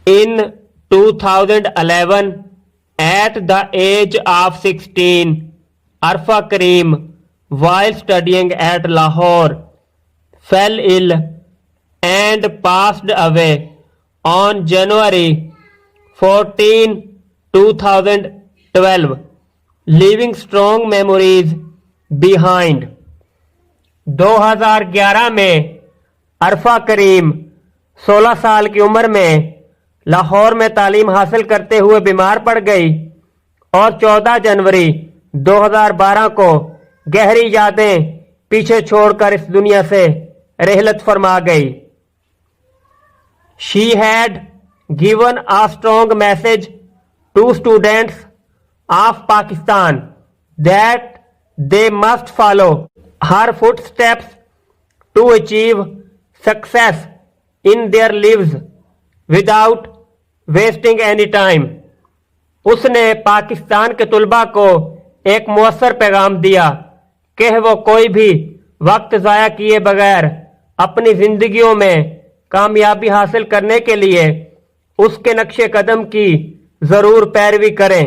In 2011, at the age of 16, Arfa Karim, while studying at Lahore, fell ill and passed away on January 14, 2012, leaving strong memories behind. 2011 میں عرفہ کریم 16 سال کی عمر میں لاہور میں تعلیم حاصل کرتے ہوئے بیمار پڑ گئی اور 14 جنوری 2012 کو گہری یادیں پیچھے چھوڑ کر اس دنیا سے رحلت فرما گئی. She had given a strong message to students of Pakistan that they must follow her footsteps to achieve success in their lives without wasting any time. اس نے پاکستان کے طلباء کو ایک مؤثر پیغام دیا کہ وہ کوئی بھی وقت ضائع کیے بغیر اپنی زندگیوں میں کامیابی حاصل کرنے کے لیے اس کے نقش قدم کی ضرور پیروی کریں.